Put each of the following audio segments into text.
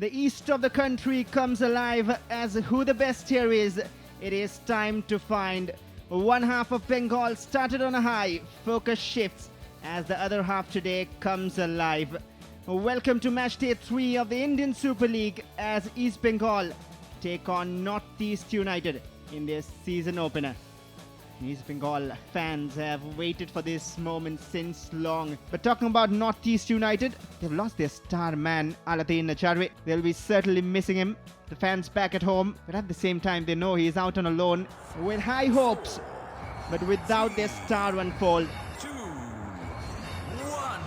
The east of the country comes alive as who the best here is. It is time to find. One half of Bengal started on a high. Focus shifts as the other half today comes alive. Welcome to match day 3 of the Indian Super League as East Bengal take on NorthEast United in their season opener. East Bengal fans have waited for this moment since long. But talking about NorthEast United, they've lost their star man, Aladdin Acharya. They'll be certainly missing him. The fans back at home, but at the same time they know he's out on a loan with high hopes, but without their star unfold. 2, 1.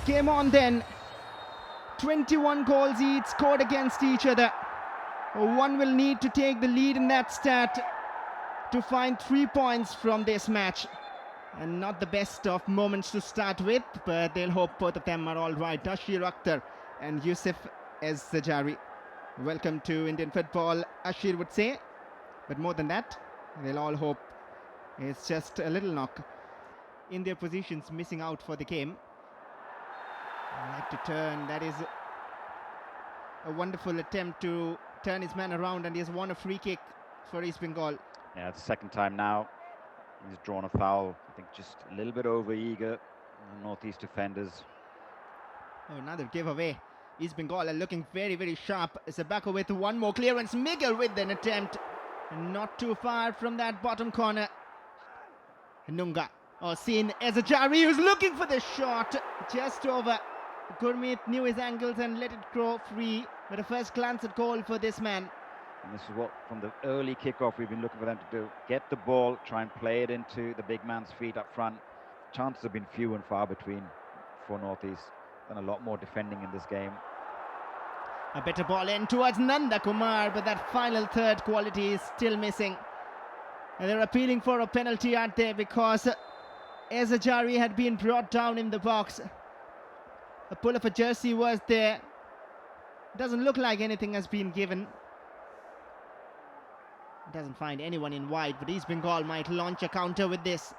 Game on then. 21 goals each scored against each other. One will need to take the lead in that stat to find 3 points from this match. And not the best of moments to start with, but they'll hope both of them are all right. Ashir Akhtar and Yusuf Ezzajari. Welcome to Indian football, Ashir would say. But more than that, they'll all hope it's just a little knock in their positions, missing out for the game. I like to turn. That is a wonderful attempt to turn his man around, and he has won a free kick for East Bengal. Yeah, it's the second time now. He's drawn a foul. I think just a little bit over eager. NorthEast defenders. Oh, another giveaway. East Bengal are looking very, very sharp. Zabako with one more clearance. Miguel with an attempt. Not too far from that bottom corner. Nunga. Seen Ezzajari, who's looking for the shot. Just over. Gurmeet knew his angles and let it go free. But a first glance at goal for this man. And this is what, from the early kickoff, we've been looking for them to do. Get the ball, try and play it into the big man's feet up front. Chances have been few and far between for NorthEast. Done a lot more defending in this game. A better ball in towards Nanda Kumar, but that final third quality is still missing. And they're appealing for a penalty, aren't they? Because Ezzajari had been brought down in the box. A pull of a jersey was there. Doesn't look like anything has been given. Doesn't find anyone in wide, but East Bengal might launch a counter with this.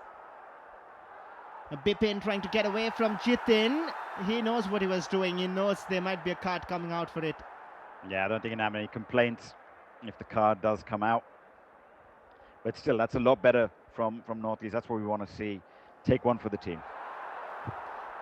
Bipin trying to get away from Jitin. He knows what he was doing. He knows there might be a card coming out for it. Yeah, I don't think he can have any complaints if the card does come out. But still, that's a lot better from NorthEast. That's what we want to see. Take one for the team.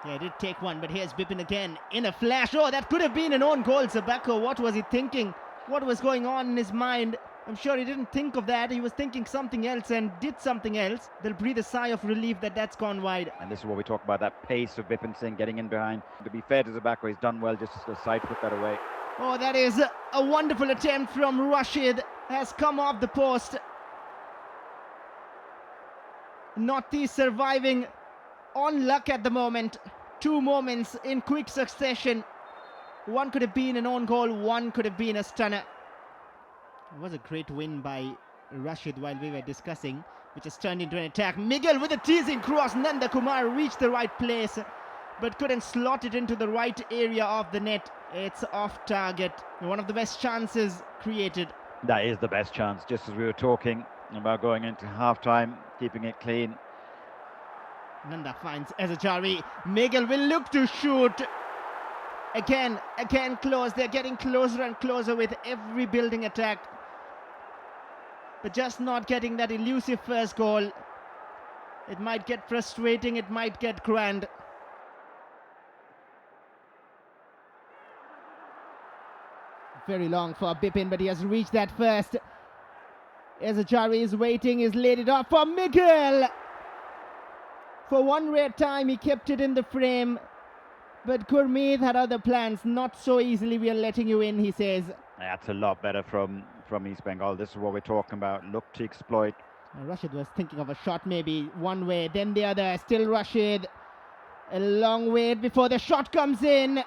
Yeah, he did take one, but here's Bipin again in a flash. Oh, that could have been an own goal. Zabako, what was he thinking? What was going on in his mind? I'm sure he didn't think of that. He was thinking something else and did something else. They'll breathe a sigh of relief that that's gone wide. And this is what we talk about, that pace of Bipin Singh getting in behind. To be fair to Zabako, he's done well just to side foot that away. Oh, that is a wonderful attempt from Rashid. Has come off the post. NorthEast surviving on luck at the moment. 2 moments in quick succession. One could have been an own goal, one could have been a stunner. It was a great win by Rashid while we were discussing, which has turned into an attack. Miguel with a teasing cross. Nanda Kumar reached the right place, but couldn't slot it into the right area of the net. It's off target. One of the best chances created. That is the best chance, just as we were talking about going into half-time, keeping it clean. Nanda finds Ezzajari. Miguel will look to shoot. Again close. They're getting closer and closer with every building attack. But just not getting that elusive first goal. It might get frustrating, it might get grand. Very long for Bipin, but he has reached that first. Ezzajari is waiting, he's laid it off for Miguel. For one rare time, he kept it in the frame. But Gurmeet had other plans. Not so easily we are letting you in, he says. That's a lot better from East Bengal. This is what we're talking about. Look to exploit. Rashid was thinking of a shot maybe one way, then the other. Still Rashid. A long wait before the shot comes in.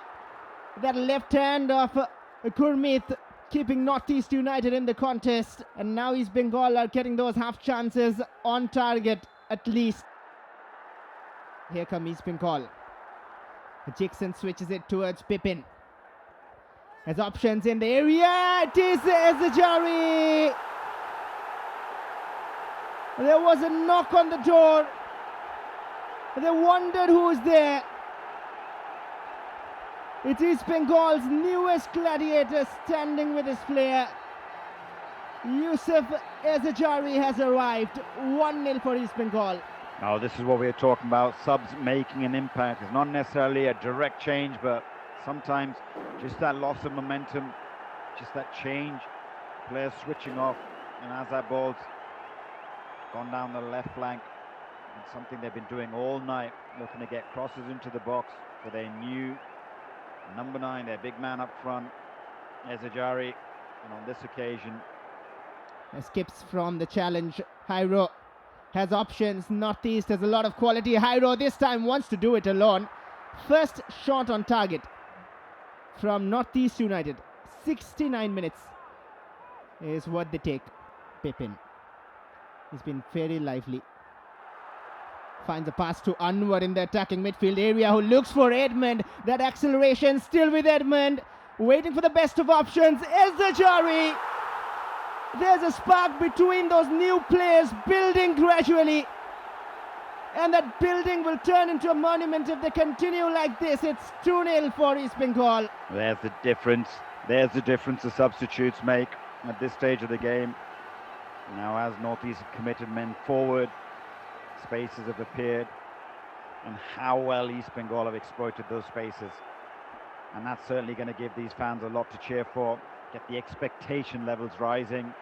That left hand of Gurmeet keeping NorthEast United in the contest. And now East Bengal are getting those half chances on target at least. Here come East Bengal. Jackson switches it towards Bipin. Has options in the area. It is Ezzajari. There was a knock on the door. They wondered who's there. It is Bengal's newest gladiator standing with his player. Yusuf Ezajari has arrived. 1-0 for East Bengal. Now this is what we're talking about, subs making an impact. It's not necessarily a direct change, but sometimes just that loss of momentum, just that change, players switching off, and as that ball's gone down the left flank, it's something they've been doing all night, looking to get crosses into the box for their new number 9, their big man up front, Ezajari, and on this occasion... Skips from the challenge. Hyro has options. NorthEast has a lot of quality. Hyro this time wants to do it alone. First shot on target from NorthEast United. 69 minutes is what they take. Pepin. He's been very lively. Finds a pass to Anwar in the attacking midfield area, who looks for Edmund. That acceleration still with Edmund. Waiting for the best of options. Ezajari. There's a spark between those new players building gradually. And that building will turn into a monument if they continue like this. It's 2-0 for East Bengal. There's the difference. There's the difference the substitutes make at this stage of the game. Now as NorthEast have committed men forward, spaces have appeared. And how well East Bengal have exploited those spaces. And that's certainly going to give these fans a lot to cheer for. Get the expectation levels rising,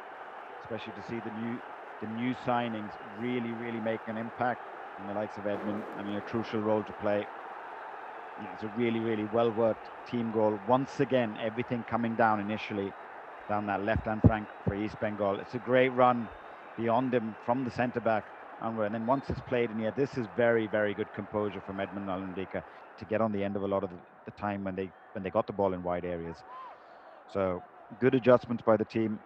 especially to see the new signings really making an impact. And the likes of Edmund, a crucial role to play. It's a really well worked team goal. Once again, everything coming down initially down that left hand flank for East Bengal. It's a great run beyond him from the centre back, and then once it's played in here, this is very good composure from Edmund Nalandika to get on the end of a lot of the time when they got the ball in wide areas. So good adjustments by the team.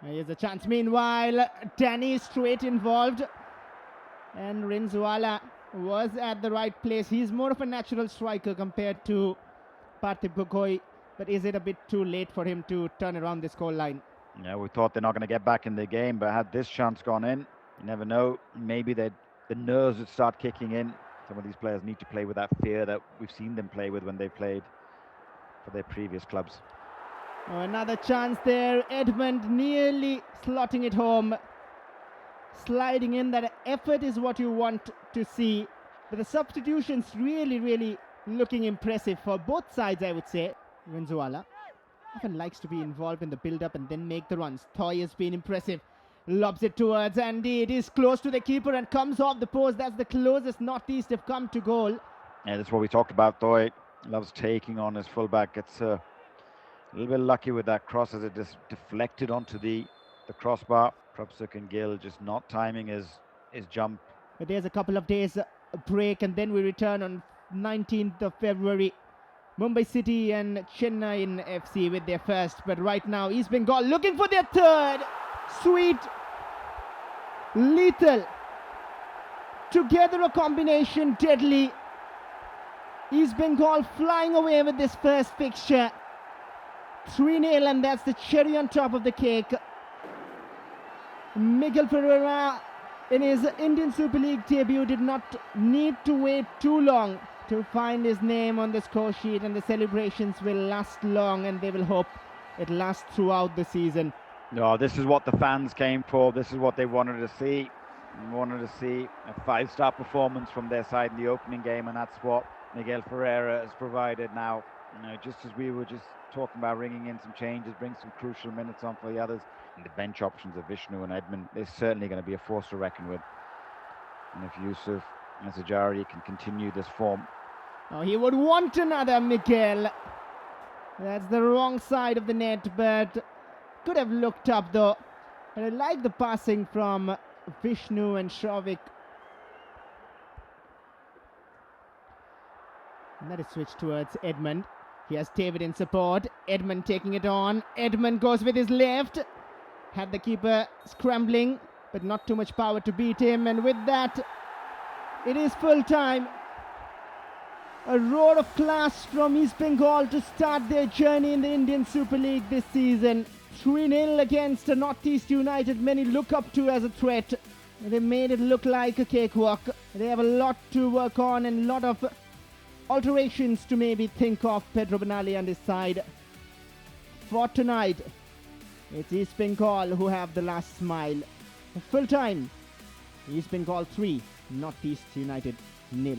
Here's a chance. Meanwhile, Danny straight involved, and Rinzuala was at the right place. He's more of a natural striker compared to Parthiv Gogoi, but is it a bit too late for him to turn around the score line? Yeah, we thought they're not going to get back in the game, but had this chance gone in, you never know. Maybe the nerves would start kicking in. Some of these players need to play with that fear that we've seen them play with when they played for their previous clubs. Oh, another chance there. Edmund nearly slotting it home. Sliding in. That effort is what you want to see. But the substitutions really looking impressive for both sides, I would say. Renzuala often likes to be involved in the build-up and then make the runs. Toy has been impressive. Lobs it towards Andy. It is close to the keeper and comes off the post. That's the closest NorthEast have come to goal. Yeah, that's what we talked about. Toy loves taking on his fullback. Gets a little bit lucky with that cross as it just deflected onto the crossbar. Prabsuk and Gill just not timing his jump. But there's a couple of days break, and then we return on 19th of February. Mumbai City and Chennai in FC with their first. But right now, East Bengal looking for their third. Sweet, lethal. Together a combination, deadly. East Bengal flying away with this first fixture. 3-0, and that's the cherry on top of the cake. Miguel Pereira, in his Indian Super League debut, did not need to wait too long to find his name on the score sheet, and the celebrations will last long, and they will hope it lasts throughout the season. No, this is what the fans came for. This is what they wanted to see. They wanted to see a 5-star performance from their side in the opening game, and that's what Miguel Ferreira has provided now. You know, just as we were just talking about ringing in some changes, bring some crucial minutes on for the others. And the bench options of Vishnu and Edmund, they're certainly going to be a force to reckon with. And if Yusuf Ezajari can continue this form. Oh, he would want another, Miguel. That's the wrong side of the net, but could have looked up though. And I like the passing from Vishnu and Shavik. And that is switched towards Edmund. He has David in support. Edmund taking it on. Edmund goes with his left. Had the keeper scrambling, but not too much power to beat him. And with that, it is full time. A roar of class from East Bengal to start their journey in the Indian Super League this season. 3-0 against NorthEast United, many look up to as a threat. They made it look like a cakewalk. They have a lot to work on and a lot of alterations to maybe think of Pedro Benali and his side. For tonight, it's East Bengal who have the last smile. Full time, East Bengal 3, NorthEast United 0.